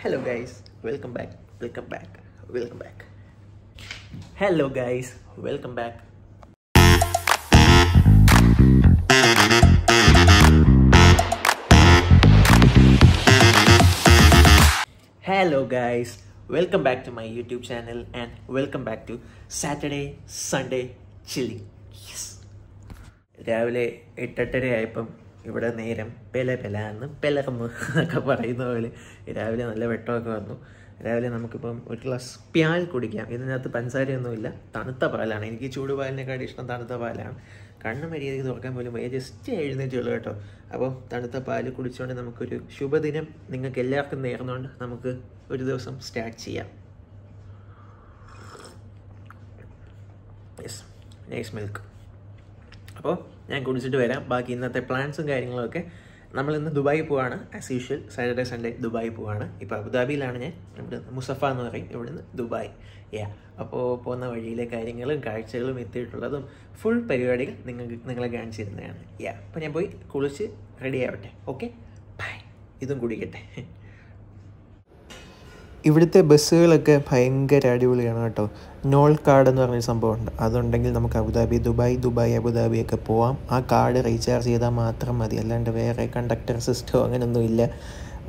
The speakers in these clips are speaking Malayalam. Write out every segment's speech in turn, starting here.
Hello guys, welcome back. Hello guys, welcome back. Hello guys, welcome back to my YouTube channel and welcome back to Saturday Sunday Chilling. Yes. രാവിലെ 8:30 ആയപ്പം ഇവിടെ നേരം പെലാന്ന് പെലർന്ന് എന്നൊക്കെ പറയുന്ന പോലെ രാവിലെ നല്ല വെട്ടമൊക്കെ വന്നു. രാവിലെ നമുക്കിപ്പം ഒരു ഗ്ലാസ് പ്യാൽ കുടിക്കാം. ഇതിനകത്ത് പഞ്ചസാരയൊന്നുമില്ല, തണുത്ത പാലാണ്. എനിക്ക് ചൂടുപാലിനെക്കാളും ഇഷ്ടം തണുത്ത പാലാണ്. കണ്ണ് മര്യാദയ്ക്ക് തുറക്കാൻ പോലും ജസ്റ്റ് എഴുന്നേറ്റുള്ളൂ കേട്ടോ. അപ്പോൾ തണുത്ത പാല് കുടിച്ചുകൊണ്ട് നമുക്കൊരു ശുഭദിനം നിങ്ങൾക്ക് എല്ലാവർക്കും നേർന്നുകൊണ്ട് നമുക്ക് ഒരു ദിവസം സ്റ്റാർട്ട് ചെയ്യാം. Yes, nice milk. അപ്പോൾ ഞാൻ കുടിച്ചിട്ട് വരാം. ബാക്കി ഇന്നത്തെ പ്ലാൻസും കാര്യങ്ങളൊക്കെ. നമ്മളിന്ന് ദുബായി പോവാണ്. As usual Saturday Sunday Dubai പോവാണ്. ഇപ്പോൾ അബുദാബിയിലാണ് ഞാൻ. ഇവിടെ മുസഫ എന്ന് പറയും, ഇവിടുന്ന് ദുബായ്. അപ്പോൾ പോകുന്ന വഴിയിലെ കാര്യങ്ങളും കാഴ്ചകളും എത്തിയിട്ടുള്ളതും ഫുൾ പരിപാടികൾ നിങ്ങളെ കാണിച്ചിരുന്നതാണ്. അപ്പോൾ ഞാൻ പോയി കുളിച്ച് റെഡി ആവട്ടെ. Okay, bye. ഇതും കുടിക്കട്ടെ. ഇവിടുത്തെ ബസ്സുകളൊക്കെ ഭയങ്കര അടിപൊളിയാണ് കേട്ടോ. നോൾ കാർഡ് എന്ന് പറഞ്ഞൊരു സംഭവമുണ്ട്. അതുണ്ടെങ്കിൽ നമുക്ക് അബുദാബി ദുബായ് അബുദാബിയൊക്കെ പോവാം. ആ കാർഡ് റീചാർജ് ചെയ്താൽ മാത്രം മതി, അല്ലാണ്ട് വേറെ കണ്ടക്ടർ സിസ്റ്റമോ അങ്ങനെയൊന്നുമില്ല.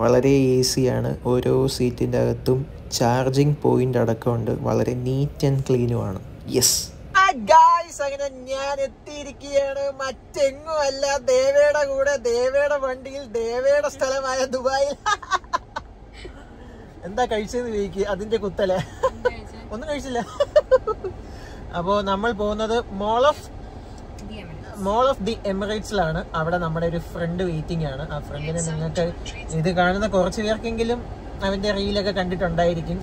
വളരെ ഈസിയാണ്. ഓരോ സീറ്റിൻ്റെ അകത്തും ചാർജിങ് പോയിൻ്റ് അടക്കമുണ്ട്. വളരെ നീറ്റ് ആൻഡ് ക്ലീനുമാണ്. യെസ് ഗായ്സ്, അങ്ങനെ ഞാൻ എത്തിയിരിക്കുകയാണ്. മറ്റെങ്ങും അല്ല, ദേവയുടെ കൂടെ, ദേവയുടെ വണ്ടിയിൽ, ദേവയുടെ സ്ഥലമായ ദുബായിൽ. എന്താ കഴിച്ചതെന്ന് ചോദിക്കുക, അതിന്റെ കുത്തലെ. ഒന്നും കഴിച്ചില്ല. അപ്പോൾ നമ്മൾ പോകുന്നത് മോൾ ഓഫ് ദി എമിറേറ്റ്സിലാണ്. അവിടെ നമ്മുടെ ഒരു ഫ്രണ്ട് വെയിറ്റിംഗ് ആണ്. ആ ഫ്രണ്ടിനെ നിങ്ങൾക്ക് ഇത് കാണുന്ന കുറച്ച് പേർക്കെങ്കിലും അവന്റെ റീലൊക്കെ കണ്ടിട്ടുണ്ടായിരിക്കും.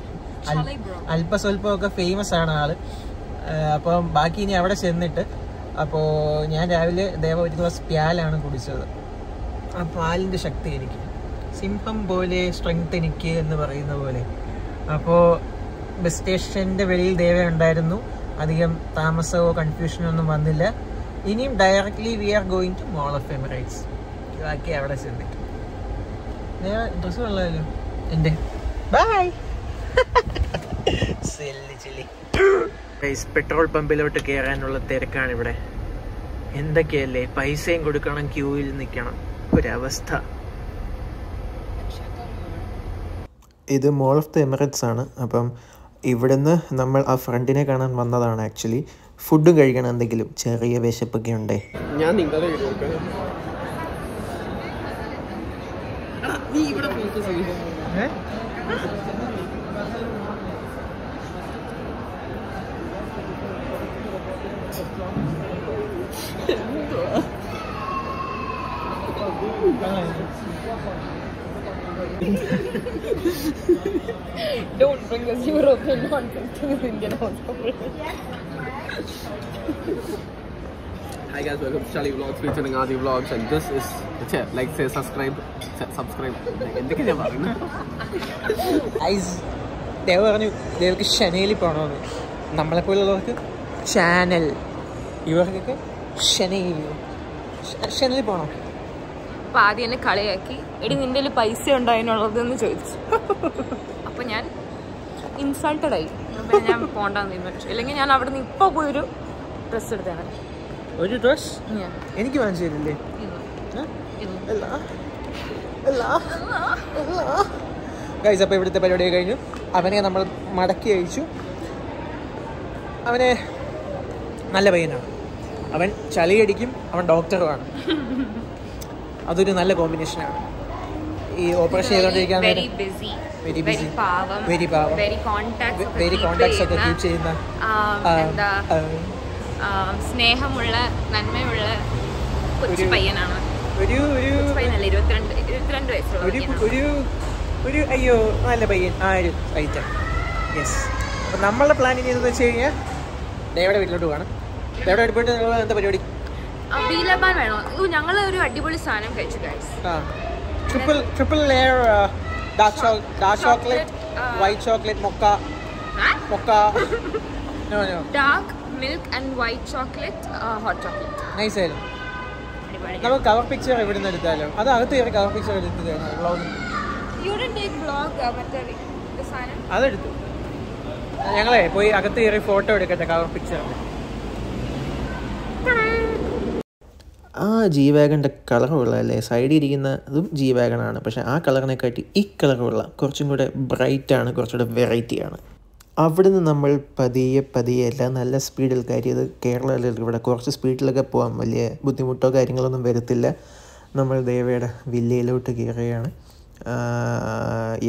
അല്പസ്വല്പമൊക്കെ ഫേമസ് ആണ് ആള്. അപ്പം ബാക്കി ഇനി അവിടെ ചെന്നിട്ട്, അപ്പോൾ ഞാൻ രാവിലെ ഒരു ഗ്ലാസ് പ്യാലാണ് കുടിച്ചത്. ആ പാലിന്റെ ശക്തി എനിക്ക്, സിംഹം പോലെ സ്ട്രെങ്ത് എനിക്ക് എന്ന് പറയുന്ന പോലെ. അപ്പോൾ ബസ് സ്റ്റേഷൻ്റെ വെളിയിൽ ദേവ ഉണ്ടായിരുന്നു. അധികം താമസമോ കൺഫ്യൂഷനോ ഒന്നും വന്നില്ല. ഇനിയും directly we are going to mall of Emirates. ബാക്കി അവിടെ ചെന്നിട്ട് ഡ്രസ്സ് കൊള്ളാമല്ലോ എൻ്റെ. ബൈ. പെട്രോൾ പമ്പിലോട്ട് കയറാനുള്ള തിരക്കാണ് ഇവിടെ. എന്തൊക്കെയല്ലേ, പൈസയും കൊടുക്കണം, ക്യൂവിൽ നിൽക്കണം, ഒരവസ്ഥ. ഇത് മോൾ ഓഫ് ദി എമിറേറ്റ്സ് ആണ്. അപ്പം ഇവിടുന്ന് നമ്മൾ ആ ഫ്രണ്ടിനെ കാണാൻ വന്നതാണ്. ആക്ച്വലി ഫുഡും കഴിക്കണം, എന്തെങ്കിലും ചെറിയ വിശപ്പൊക്കെ ഉണ്ടേ. ഞാൻ Don't bring us European nonsense to this Indian household. Hi guys, welcome to Charlie Vlogs featuring Adi Vlogs, and this is the chair. Like, say, subscribe. എന്തൊക്കെയാ പറയുന്നത്? ദേവ പറഞ്ഞു ദേവക്ക് ഷനയിൽ പോകണമെന്ന്. നമ്മളെപ്പോലുള്ളവർക്ക് ചാനൽ, ഇവർക്കൊക്കെ ഷനയിൽ പോകണം. അപ്പൊ ആദ്യം എന്നെ കളിയാക്കി, എടി നിന്റെ പൈസ ഉണ്ടോ അതിനുള്ളതെന്ന് ചോദിച്ചു. അപ്പൊ ഞാൻ ഇൻസൾട്ടഡ് ആയി. അപ്പൊ ഞാൻ പോണ്ടെന്ന് തീരുമാനിച്ചു. അല്ലെങ്കിൽ ഞാൻ അവിടെ നിന്ന് ഇപ്പൊ പോയൊരു ഡ്രസ് എടുത്താണ്. ഒരു ഡ്രസ് എനിക്ക് വാങ്ങിച്ചു തരില്ലേ? ഗൈസ്, അപ്പോൾ ഇവിടുത്തെ പരിപാടി കഴിഞ്ഞു. അവനെ നമ്മൾ മടക്കി അയച്ചു. അവനെ നല്ല പയ്യനാണ്. അവൻ ചളിയടിക്കും, അവൻ ഡോക്ടറുമാണ്. അതൊരു നല്ല കോമ്പിനേഷനാണ്. ഈ ഓപ്പറേഷൻ ചെയ്തുകൊണ്ടിരിക്കാൻ വെരി കോണ്ടാക്ട്സ് ഒക്കെ കീപ് ചെയ്യുന്ന, സ്നേഹമുള്ള, നന്മയുള്ള കൊച്ചു പയ്യനാണ്. ഒരു അയ്യോ നല്ല പയ്യൻ, ആ ഒരു ഐറ്റം. യെസ്. അപ്പം നമ്മളുടെ പ്ലാൻ ചെയ്തതെന്ന് വെച്ച് കഴിഞ്ഞാൽ ദേവയുടെ വീട്ടിലോട്ട് പോകണം. ദേവയുടെ വീട്ടിൽ പോയിട്ട് എന്താ പരിപാടി? ബീലബാൻ വേണോ? ഞങ്ങൾ ഒരു അടിപൊളി സാധനം കഴിച്ചു guys. Triple layer dark chocolate, white chocolate, mocha dark milk and white chocolate, hot chocolate. Nice ആയിരുന്നു. നമുക്ക് കവർ പിക്ചർ എവിടെ നിന്ന് എടുത്താലോ? അത് അകത്ത് കയറി കവർ പിക്ചർ എടുത്ത് അതെടുത്തു. ഞങ്ങളെ പോയി അകത്ത് കയറി ഫോട്ടോ എടുക്കട്ടെ, കവർ പിക്ചർ. ആ ജി വാഗണിൻ്റെ കളറുള്ള അല്ലേ, സൈഡിൽ ഇരിക്കുന്നതും ജി വാഗണാണ്. പക്ഷേ ആ കളറിനെക്കാട്ടി ഈ കളറുള്ള കുറച്ചും കൂടെ ബ്രൈറ്റാണ്, കുറച്ചുകൂടെ വെറൈറ്റിയാണ്. അവിടുന്ന് നമ്മൾ പതിയെ എല്ലാം നല്ല സ്പീഡിൽ കയറിയത്. കേരളത്തിൽ ഇവിടെ കുറച്ച് സ്പീഡിലൊക്കെ പോകാം, വലിയ ബുദ്ധിമുട്ടോ കാര്യങ്ങളൊന്നും വരത്തില്ല. നമ്മൾ ദേവയുടെ വില്ലയിലോട്ട് കയറുകയാണ്.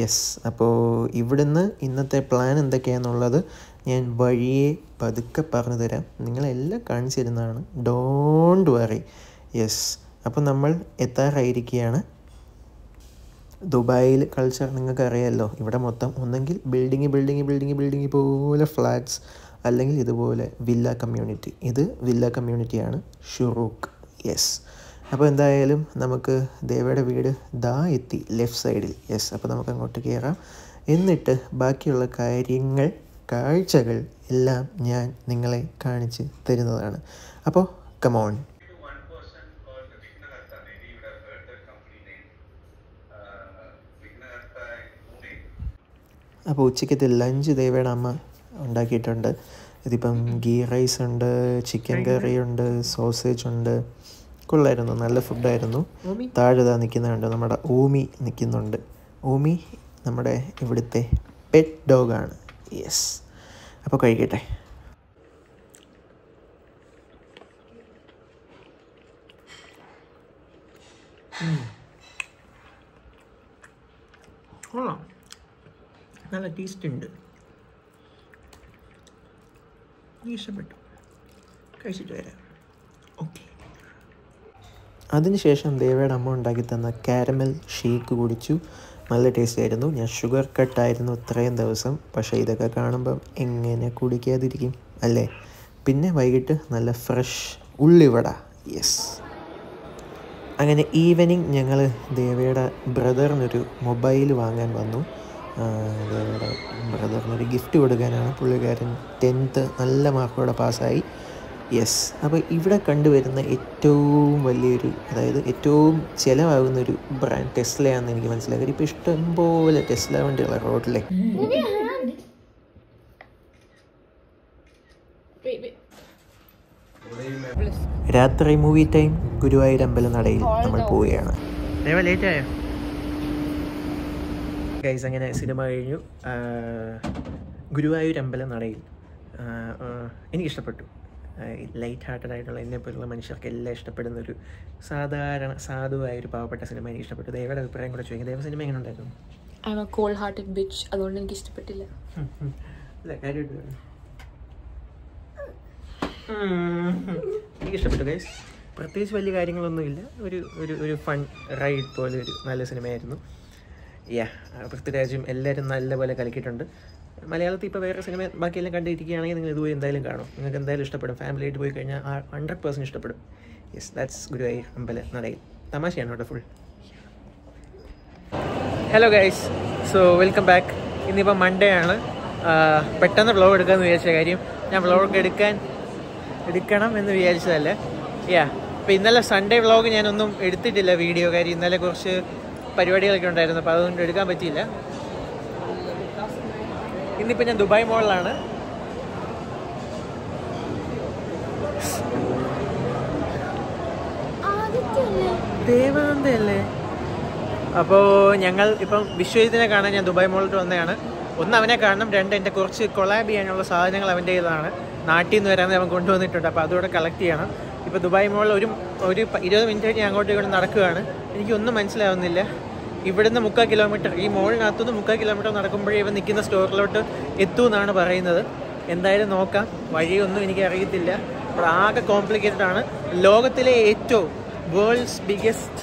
യെസ്, അപ്പോൾ ഇവിടുന്ന് ഇന്നത്തെ പ്ലാൻ എന്തൊക്കെയാണെന്നുള്ളത് ഞാൻ വഴിയെ പതുക്കെ പറഞ്ഞു തരാം. നിങ്ങളെല്ലാം കാണിച്ചു തരുന്നതാണ്, ഡോണ്ട് വറി. യെസ്, അപ്പോൾ നമ്മൾ എത്താറായിരിക്കുകയാണ്. ദുബായിൽ കൾച്ചർ നിങ്ങൾക്ക് അറിയാമല്ലോ. ഇവിടെ മൊത്തം ഒന്നെങ്കിൽ ബിൽഡിങ് പോലെ ഫ്ലാറ്റ്സ്, അല്ലെങ്കിൽ ഇതുപോലെ വില്ല കമ്മ്യൂണിറ്റി. ഇത് വില്ല കമ്മ്യൂണിറ്റിയാണ്, ഷുറൂക്ക്. യെസ്, അപ്പോൾ എന്തായാലും നമുക്ക് ദേവയുടെ വീട് ദാ എത്തി, ലെഫ്റ്റ് സൈഡിൽ. യെസ്, അപ്പോൾ നമുക്ക് അങ്ങോട്ട് കയറാം. എന്നിട്ട് ബാക്കിയുള്ള കാഴ്ചകൾ എല്ലാം ഞാൻ നിങ്ങളെ കാണിച്ച് തരുന്നതാണ്. അപ്പോൾ കമോൺ. അപ്പോൾ ഉച്ചയ്ക്കത്തെ ലഞ്ച് ദേവയുടെ അമ്മ ഉണ്ടാക്കിയിട്ടുണ്ട്. ഇതിപ്പം ഗീ റൈസ് ഉണ്ട്, ചിക്കൻ കറി ഉണ്ട്, സോസേജ് ഉണ്ട്. കൊള്ളായിരുന്നു, നല്ല ഫുഡായിരുന്നു. താഴെ നിൽക്കുന്നുണ്ട് നമ്മുടെ ഊമി നിൽക്കുന്നുണ്ട്. ഊമി നമ്മുടെ ഇവിടുത്തെ പെറ്റ് ഡോഗാണ്. യെസ്, അപ്പോൾ കഴിക്കട്ടെ. കൊള്ളാം, നല്ല ടേസ്റ്റ് ഉണ്ട്. ഇഷ്ടപ്പെട്ടു, കഴിച്ചിട്ട് വരാം. ഓക്കെ. അതിനുശേഷം ദേവയുടെ അമ്മ ഉണ്ടാക്കി തന്ന കാരമൽ ഷേക്ക് കുടിച്ചു. നല്ല ടേസ്റ്റ് ആയിരുന്നു. ഞാൻ ഷുഗർ കട്ടായിരുന്നു ഇത്രയും ദിവസം, പക്ഷേ ഇതൊക്കെ കാണുമ്പം എങ്ങനെ കുടിക്കാതിരിക്കും അല്ലേ. പിന്നെ വൈകിട്ട് നല്ല ഫ്രഷ് ഉള്ളിവട. യെസ്, അങ്ങനെ ഈവനിങ് ഞങ്ങൾ ദേവയുടെ ബ്രദറിനൊരു മൊബൈൽ വാങ്ങാൻ വന്നു. ദേവയുടെ ബ്രദറിനൊരു ഗിഫ്റ്റ് കൊടുക്കാനാണ്. പുള്ളിക്കാരൻ 10th നല്ല മാർക്കോടെ പാസ്സായി. യെസ്, അപ്പോൾ ഇവിടെ കണ്ടുവരുന്ന ഏറ്റവും വലിയൊരു, അതായത് ഏറ്റവും ചിലവാകുന്നൊരു ബ്രാൻഡ് ടെസ്ലയാണെന്ന് എനിക്ക് മനസ്സിലാക്കി. ഇപ്പോൾ ഇഷ്ടംപോലെ ടെസ്ല വണ്ടികളാണ് റോഡിലെ. രാത്രി മൂവി ടൈം ഗുരുവായൂർ അമ്പലം നടയിൽ നമ്മൾ പോവുകയാണ്. ദേവ ലേറ്റ് ആയോ ഗൈസ്? അങ്ങനെ സിനിമ കഴിഞ്ഞു. ഗുരുവായൂർ അമ്പലം നടയിൽ എനിക്കിഷ്ടപ്പെട്ടു. ലൈറ്റ് ഹാർട്ടഡ് ആയിട്ടുള്ള എന്നെപ്പോലുള്ള മനുഷ്യർക്ക് എല്ലാം ഇഷ്ടപ്പെടുന്നൊരു സാധുവായൊരു പാവപ്പെട്ട സിനിമ എനിക്ക് ഇഷ്ടപ്പെട്ടു. ദേവയുടെ അഭിപ്രായം കൂടെ ചോദിക്കാം. ദേവ സിനിമ എങ്ങനെ ഉണ്ടായിരുന്നു? കോൾഡ് ഹാർട്ടഡ് ബിച്ച്, അതുകൊണ്ട് എനിക്ക് ഇഷ്ടപ്പെട്ടില്ല. എനിക്ക് ഇഷ്ടപ്പെട്ടു ഗൈസ്. പ്രത്യേകിച്ച് വലിയ കാര്യങ്ങളൊന്നുമില്ല. ഒരു ഫൺ റൈഡ് പോലെ ഒരു നല്ല സിനിമയായിരുന്നു. പൃഥ്വിരാജും എല്ലാവരും നല്ലപോലെ കളിക്കിയിട്ടുണ്ട്. മലയാളത്തിൽ ഇപ്പോൾ വേറെ സിനിമ ബാക്കിയെല്ലാം കണ്ടിരിക്കുകയാണെങ്കിൽ നിങ്ങൾ ഇതുപോലെ എന്തായാലും കാണും. നിങ്ങൾക്ക് എന്തായാലും ഇഷ്ടപ്പെടും. ഫാമിലിയായിട്ട് പോയി കഴിഞ്ഞാൽ 100% ഇഷ്ടപ്പെടും. യെസ്, ദാറ്റ്സ് ഗുരുവായൂർ അമ്പലം നടയിൽ. തമാശയാണ് കേട്ടോ full. Hello guys, so welcome back. ഇന്നിപ്പോൾ മൺഡേ ആണ്. പെട്ടെന്ന് വ്ളോഗ് എടുക്കാമെന്ന് വിചാരിച്ച കാര്യം, ഞാൻ വ്ളോഗ് എടുക്കണം എന്ന് വിചാരിച്ചതല്ല. അപ്പോൾ ഇന്നലെ സൺഡേ വ്ളോഗ് ഞാനൊന്നും എടുത്തിട്ടില്ല വീഡിയോ. കാര്യം ഇന്നലെ കുറച്ച് പരിപാടികളൊക്കെ ഉണ്ടായിരുന്നു, അപ്പോൾ അതുകൊണ്ട് എടുക്കാൻ പറ്റിയില്ല. ഇന്നിപ്പോൾ ഞാൻ ദുബായ് മോളിലാണ്. ദേവാനന്ദല്ലേ? അപ്പോൾ ഞങ്ങൾ ഇപ്പം വിശ്വജിത്തിനെ കാണാൻ ഞാൻ ദുബായ് മോളിൽ വന്നതാണ്. ഒന്ന് അവനെ കാണണം, രണ്ട് എൻ്റെ കുറച്ച് കൊളാബ് ചെയ്യാനുള്ള സാധനങ്ങൾ അവൻ്റെ ഇതാണ്. നാട്ടിൽ നിന്ന് വരാൻ അവൻ കൊണ്ടുവന്നിട്ടുണ്ട്. അപ്പോൾ അതുകൂടെ കളക്ട് ചെയ്യണം. ഇപ്പോൾ ദുബായ് മോളിൽ ഒരു 20 മിനിറ്റായിട്ട് ഞാൻ അങ്ങോട്ടും ഇങ്ങോട്ട് നടക്കുകയാണ്. എനിക്കൊന്നും മനസ്സിലാവുന്നില്ല. ഇവിടുന്ന് 3/4 കിലോമീറ്റർ, ഈ മോളിനകത്തുനിന്ന് 3/4 കിലോമീറ്റർ നടക്കുമ്പോഴേ ഇവൻ നിൽക്കുന്ന സ്റ്റോറിലോട്ട് എത്തുമെന്നാണ് പറയുന്നത്. എന്തായാലും നോക്കാം. വഴിയൊന്നും എനിക്ക് അറിയത്തില്ല. അപ്പോൾ ആകെ കോംപ്ലിക്കേറ്റഡ് ആണ്. ലോകത്തിലെ ഏറ്റവും വേൾഡ്സ് ബിഗ്ഗസ്റ്റ്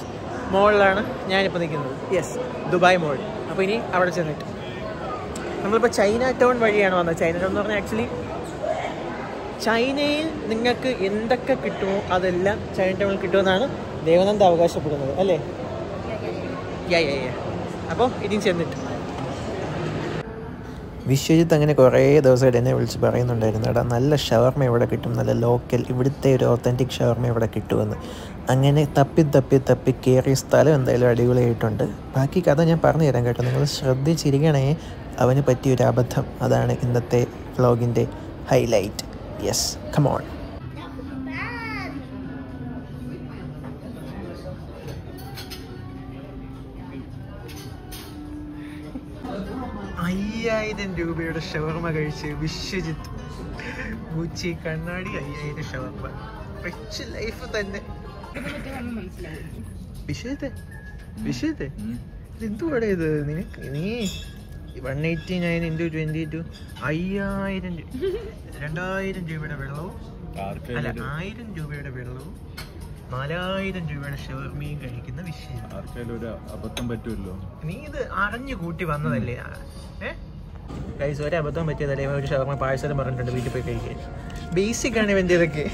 മോളിലാണ് ഞാനിപ്പോൾ നിൽക്കുന്നത്. Yes, Dubai mall. അപ്പോൾ ഇനി അവിടെ ചെന്നിട്ട് നമ്മളിപ്പോൾ ചൈന ടൗൺ വഴിയാണ് വന്നത്. ചൈന ടൗൺ എന്ന് പറഞ്ഞാൽ ആക്ച്വലി ചൈനയിൽ നിങ്ങൾക്ക് എന്തൊക്കെ കിട്ടുമോ അതെല്ലാം ചൈന ടൗണിൽ കിട്ടുമെന്നാണ് ദേവാനന്ദ അവകാശപ്പെടുന്നത് അല്ലേ? അപ്പോൾ ഇനിയും ചെന്നിട്ട് വിശ്വജിത്ത് അങ്ങനെ കുറേ ദിവസമായിട്ട് എന്നെ വിളിച്ച് പറയുന്നുണ്ടായിരുന്നു, എടാ നല്ല ഷവർമ ഇവിടെ കിട്ടും, നല്ല ലോക്കൽ ഇവിടുത്തെ ഒരു ഒത്തൻറ്റിക് ഷവർമ ഇവിടെ കിട്ടുമെന്ന്. അങ്ങനെ തപ്പി കയറിയ സ്ഥലം എന്തായാലും അടിപൊളിയായിട്ടുണ്ട്. ബാക്കി കഥ ഞാൻ പറഞ്ഞു തരാം കേട്ടോ, നിങ്ങൾ ശ്രദ്ധിച്ചിരിക്കണേ. അവന് പറ്റിയൊരു അബദ്ധം, അതാണ് ഇന്നത്തെ വ്ളോഗിൻ്റെ ഹൈലൈറ്റ്. Yes, come on. ₹5000 ഷവർമ കഴിച്ച് വിശ്വജിത്ത്. ഗുച്ചി കണ്ണാടി 5000 ഷവർമ. റിച്ച് ലൈഫ് തന്നെ. വിശ്വജിത്ത് ഇതെന്തുവാടെ ഇത്? നിനക്ക് നീ 189 × 22 5000 2000 രൂപയുടെ വെള്ളവും അല്ല 1000 രൂപയുടെ വെള്ളവും 4000 രൂപയുടെ ഷവർമയും കഴിക്കുന്ന വിശ്വജിത്ത്. അബദ്ധം പറ്റുമല്ലോ. നീ ഇത് അറിഞ്ഞു കൂട്ടി വന്നതല്ലേ? ഗൈസ്, ഒരു അബദ്ധം പറ്റിയതല്ലേ? ഒരു ഷവർമ പാഴ്സലും പറഞ്ഞിട്ടുണ്ട്, വീട്ടിൽ പോയി കഴിക്കാൻ. ബേസിക് ആണ് ഇവൻ്റെ ഇതൊക്കെ.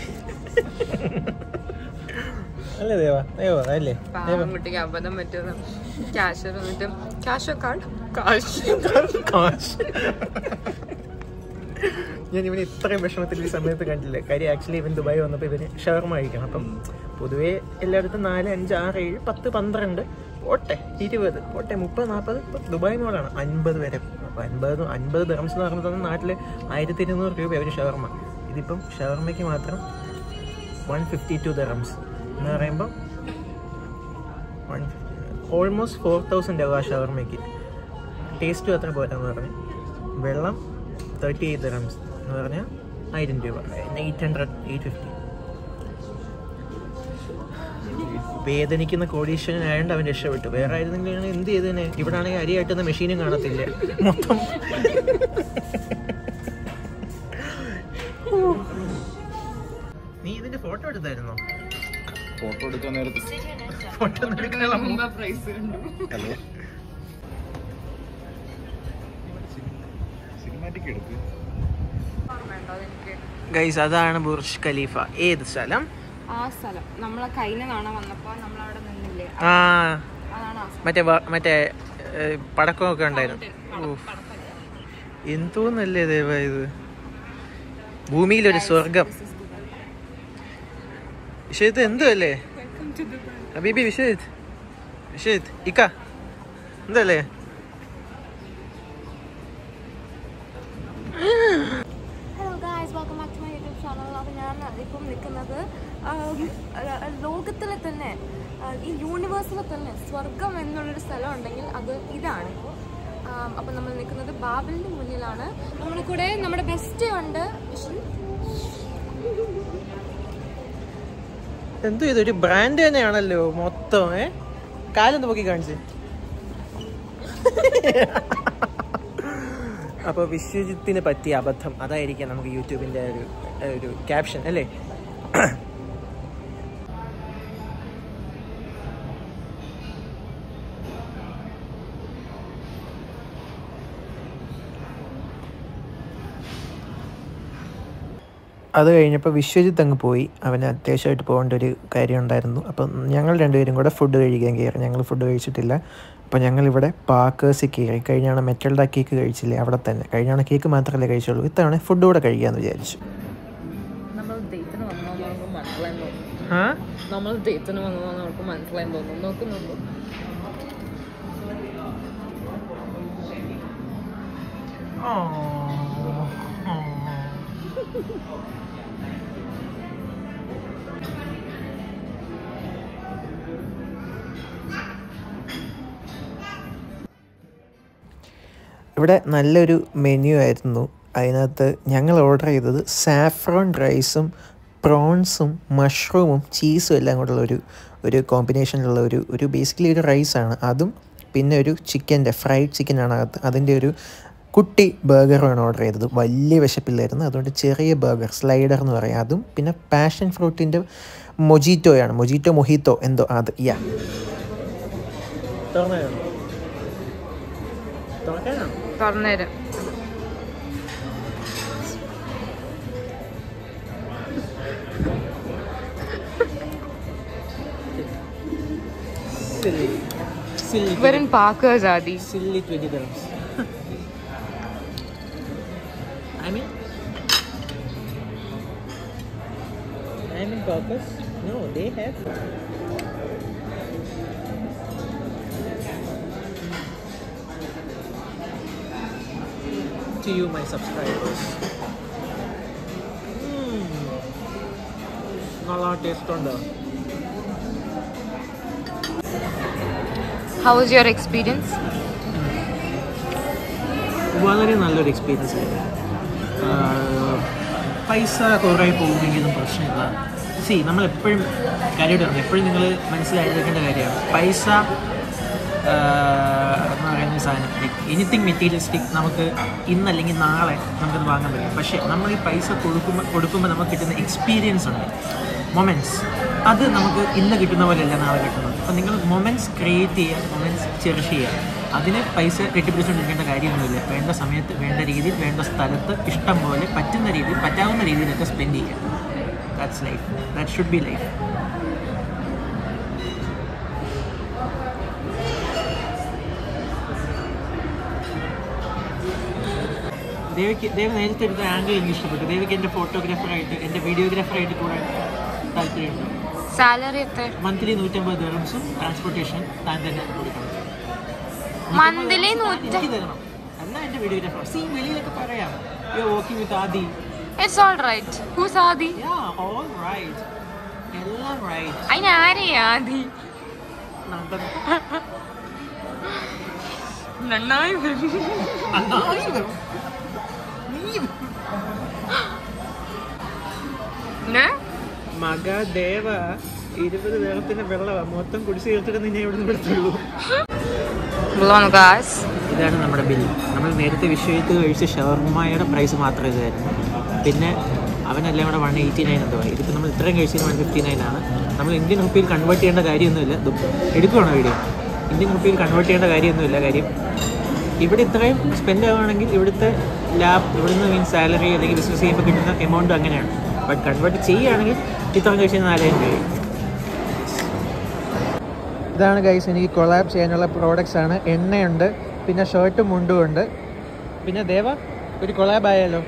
അല്ലേ ദേവാ? അല്ലേ കുട്ടിക്ക് അബദ്ധം പറ്റിയത്. ക്യാഷ് വന്നിട്ട് ഞാൻ ഇവന് ഇത്രയും വിഷമത്തിൽ ഈ സമയത്ത് കണ്ടില്ല. കാര്യം ആക്ച്വലി ഇവൻ ദുബായ് വന്നപ്പോൾ ഇവന് ഷവർമ കഴിക്കണം. അപ്പം പൊതുവേ എല്ലായിടത്തും 4, 5, 6, 7, 10, 12 പോട്ടെ 20 പോട്ടെ 30, 40. ഇപ്പം ദുബായ് മോളാണ് 50 വരെ. അപ്പോൾ 50 ദിറംസ് എന്ന് പറയുന്നത് നാട്ടിൽ 1200 രൂപ ഒരു ഷവർമ. ഇതിപ്പം ഷവർമയ്ക്ക് മാത്രം 152 ദിറംസ് എന്ന് പറയുമ്പോൾ ഓൾമോസ്റ്റ് 4000 രൂപ ആ ഷവർമയ്ക്ക്. ടേസ്റ്റും അത്ര പോരാന്ന് പറഞ്ഞു. വെള്ളം 38 ദിറംസ് എന്ന് പറഞ്ഞാൽ 1000 രൂപ, 800, 850. വേദനിക്കുന്ന കോടീശ്വരനായതുകൊണ്ട് അവൻ രക്ഷപ്പെട്ടു. വേറെ ആയിരുന്നെങ്കിൽ എന്ത് ചെയ്തേനെ? ഇവിടെ ആണെങ്കിൽ അരി ആട്ടുന്ന മെഷീനും കാണത്തില്ല. മൊത്തം നീ ഇതിന്റെ ഫോട്ടോ എടുത്തായിരുന്നോ? ഫോട്ടോ എടുക്കാൻ നേരത്തെ ഫോട്ടോ എടുക്കാനുള്ള ഹലോ സിനിമാറ്റിക് എടുത്ത്. ഗൈസ്, അതാണ് ബുർജ് ഖലീഫ. ഏത് സ്ഥലം? ആ സ്ഥലം നമ്മളെ കഴിഞ്ഞ തവണ വന്നപ്പോ നമ്മളവിടെ നിന്നില്ലേ, ആ അതാണ് ആ സ്ഥലം. മറ്റേ പടക്കമൊക്കെ ഉണ്ടായിരുന്നു. എന്തോന്നല്ലേ ദേവ ഇത്? ഭൂമിയിലൊരു സ്വർഗം. വിശ്വജിത്ത് എന്തല്ലേ? ഹബീബി വിശ്വജിത്ത് ഇക്ക എന്തല്ലേ? Hello guys, welcome back to my YouTube channel. അപ്പോൾ ഞാൻ ഇപ്പം നിൽക്കുന്നത് ലോകത്തിലെ തന്നെ, ഈ യൂണിവേഴ്സിലെ തന്നെ സ്വർഗം എന്നുള്ളൊരു സ്ഥലം ഉണ്ടെങ്കിൽ അത് ഇതാണ്. അപ്പം നമ്മൾ നിൽക്കുന്നത് ബാബലിൻ്റെ മുന്നിലാണ്. നമ്മുടെ കൂടെ നമ്മുടെ ബെസ്റ്റ് ഉണ്ട്. എന്തോ ഇതൊരു ബ്രാൻഡ് തന്നെയാണല്ലോ മൊത്തം. കാലൊന്ന് നോക്കി കാണിച്ച്. അപ്പോൾ വിശ്വജിത്തിന് പറ്റിയ അബദ്ധം അതായിരിക്കാം നമുക്ക് യൂട്യൂബിൻ്റെ ഒരു ക്യാപ്ഷൻ അല്ലേ? അത് കഴിഞ്ഞപ്പോൾ വിശ്വജിത്ത് അങ്ങ് പോയി. അവന് അത്യാവശ്യമായിട്ട് പോകേണ്ട ഒരു കാര്യം ഉണ്ടായിരുന്നു. അപ്പം ഞങ്ങൾ രണ്ടുപേരും കൂടെ ഫുഡ് കഴിക്കാൻ കയറി. ഞങ്ങൾ ഫുഡ് കഴിച്ചിട്ടില്ല. അപ്പോൾ ഞങ്ങളിവിടെ പാക്കേഴ്സിൽ കയറി. കഴിഞ്ഞാണ് മെറ്റൽഡ കേക്ക് കഴിച്ചില്ലേ, അവിടെ തന്നെ. കഴിഞ്ഞാണ് കേക്ക് മാത്രമല്ലേ കഴിച്ചുള്ളൂ. ഇത്തവണ ഫുഡ് കൂടെ കഴിക്കാമെന്ന് വിചാരിച്ചു. നമ്മൾ ഡേറ്റിന് വന്നവർക്ക് മനസ്സിലായി തോന്നുന്നു. ആ നമ്മൾ ഡേറ്റിന് വന്നവർക്ക് മനസ്സിലായി തോന്നുന്നു. നോക്കുന്നുണ്ടോ? ഇവിടെ നല്ലൊരു മെനു ആയിരുന്നു. അതിനകത്ത് ഞങ്ങൾ ഓർഡർ ചെയ്തത് സാഫ്രോൺ റൈസും പ്രോൺസും മഷ്റൂമും ചീസും എല്ലാം കൂടെയുള്ള ഒരു കോമ്പിനേഷനിലുള്ള ഒരു ബേസിക്കലി ഒരു റൈസാണ്. അതും പിന്നെ ഒരു ഫ്രൈഡ് ചിക്കനാണ് അകത്ത്. അതിൻ്റെ ഒരു കുട്ടി ബർഗറുമാണ് ഓർഡർ ചെയ്തത്. വലിയ വിശപ്പില്ലായിരുന്നു, അതുകൊണ്ട് ചെറിയ ബർഗർ, സ്ലൈഡർ എന്ന് പറയും, അതും പിന്നെ പാഷൻ ഫ്രൂട്ടിൻ്റെ മൊഹിത്തോ എന്തോ അത്. പറഞ്ഞുതരാം. Silly. We're in Parker's, Adi. Silly 20 dirhams. I mean purpose. No, they have. To you, my subscribers. നല്ല ടേസ്റ്റ് ഉണ്ട്. How was your experience? വളരെ നല്ലൊരു എക്സ്പീരിയൻസ് ആയിരുന്നു. പൈസ കുറേ പോകുമെങ്കിലും പ്രശ്നമില്ല. നമ്മളെപ്പോഴും കാര്യമായിട്ട് എപ്പോഴും നിങ്ങൾ മനസ്സിലായിരിക്കേണ്ട കാര്യമാണ് പൈസ എന്ന് പറയുന്ന സാധനം. എനിത്തിങ് മെറ്റീരിയലിസ്റ്റിക് നമുക്ക് ഇന്നല്ലെങ്കിൽ നാളെ നമുക്കത് വാങ്ങാൻ പറ്റും. പക്ഷേ നമ്മൾ ഈ പൈസ കൊടുക്കുമ്പോൾ നമുക്ക് കിട്ടുന്ന എക്സ്പീരിയൻസ് ഉണ്ട്, മൊമെൻറ്റ്സ്. അത് നമുക്ക് ഇന്ന് കിട്ടുന്ന പോലെയല്ല നാളെ കിട്ടുന്നത്. അപ്പോൾ നിങ്ങൾ മൊമെൻറ്റ്സ് ക്രിയേറ്റ് ചെയ്യുക, മൊമെൻറ്റ്സ് ചെറിഷ് ചെയ്യുക. അതിന് പൈസ കെട്ടിപ്പിടിച്ചുകൊണ്ടിരിക്കേണ്ട കാര്യമൊന്നുമില്ല. വേണ്ട സമയത്ത് വേണ്ട രീതിയിൽ വേണ്ട സ്ഥലത്ത് ഇഷ്ടം പോലെ പറ്റുന്ന രീതിയിൽ പറ്റാവുന്ന രീതിയിലൊക്കെ സ്പെൻഡ് ചെയ്യുക. That's life. That should be life. ദേവ നേരത്തെ എടുത്ത ആംഗിൾ എനിക്ക് ഇഷ്ടപ്പെട്ടു. ദേവിക്ക് എൻ്റെ ഫോട്ടോഗ്രാഫറായിട്ട് എൻ്റെ വീഡിയോഗ്രാഫറായിട്ട് കൂടാൻ താല്പര്യമുണ്ടോ? സാലറി എത്ര? മന്ത്ലി 150 ദിർഹംസും ട്രാൻസ്പോർട്ടേഷൻ താൻ തന്നെ കൊടുക്കണം. മന്ത്ലി തരണം. എന്നാ എൻ്റെ വീഡിയോഗ്രാഫർ. വെളിയിലൊക്കെ പറയാം you are working with Adi. It's all right. Who's Adi? Yeah, all right. എല്ലാം right. അതിന് ആരെയാ ആദി? നന്നായി മക ദേവ 20 വേഗത്തിന് വെള്ളമാണ് മൊത്തം കുടിച്ച് തീർത്തിട്ട് നിന്നെ ഇവിടെ നിന്ന് എടുത്തുള്ളൂ. ഇതാണ് നമ്മുടെ ബില്ല്. നമ്മൾ നേരത്തെ വിഷയത്ത് കഴിച്ച ഷവർമ്മയുടെ പ്രൈസ് മാത്രമേ ഇതായിരുന്നു. പിന്നെ അവനെല്ലാം കൂടെ 189 എന്തോ ആയി. ഇതിപ്പോൾ നമ്മൾ ഇത്രയും കഴിച്ചത് 159 ആണ്. നമ്മൾ ഇന്ത്യൻ റുപ്പിയിൽ കൺവേർട്ട് ചെയ്യേണ്ട കാര്യമൊന്നുമില്ല. എടുക്കുകയാണോ വീഡിയോ? ഇന്ത്യൻ റുപ്പിയിൽ കൺവേർട്ട് ചെയ്യേണ്ട കാര്യമൊന്നുമില്ല. കാര്യം ഇവിടെ ഇത്രയും സ്പെൻഡ് ആവുകയാണെങ്കിൽ ഇവിടുത്തെ ഇവിടുന്ന് മീൻസ് സാലറി അല്ലെങ്കിൽ ബിസിനസ് ചെയ്യുമ്പോൾ കിട്ടുന്ന എമൗണ്ട് അങ്ങനെയാണ്. ബട്ട് കൺവേർട്ട് ചെയ്യുകയാണെങ്കിൽ ഇത്രയും കഴിച്ചാൽ 4000 രൂപ. ഇതാണ് ഗൈസ് എനിക്ക് കൊളാബ് ചെയ്യാനുള്ള പ്രോഡക്റ്റ്സ് ആണ്. എണ്ണയുണ്ട്, പിന്നെ ഷർട്ടും മുണ്ടും ഉണ്ട്. പിന്നെ ദേവ ഒരു കൊളാബ് ആയാലോ?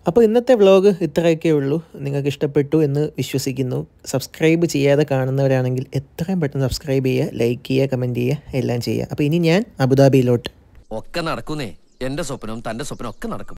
അപ്പോൾ ഇന്നത്തെ വ്ളോഗ് ഇത്രയൊക്കെ ഉള്ളൂ. നിങ്ങൾക്ക് ഇഷ്ടപ്പെട്ടു എന്ന് വിശ്വസിക്കുന്നു. സബ്സ്ക്രൈബ് ചെയ്യാതെ കാണുന്നവരാണെങ്കിൽ എത്രയും പെട്ടെന്ന് സബ്സ്ക്രൈബ് ചെയ്യുക, ലൈക്ക് ചെയ്യുക, കമൻറ്റ് ചെയ്യുക, എല്ലാം ചെയ്യുക. അപ്പോൾ ഇനി ഞാൻ അബുദാബിയിലോട്ട്. ഒക്കെ നടക്കുന്നേ. എൻ്റെ സ്വപ്നവും തൻ്റെ സ്വപ്നം ഒക്കെ നടക്കും.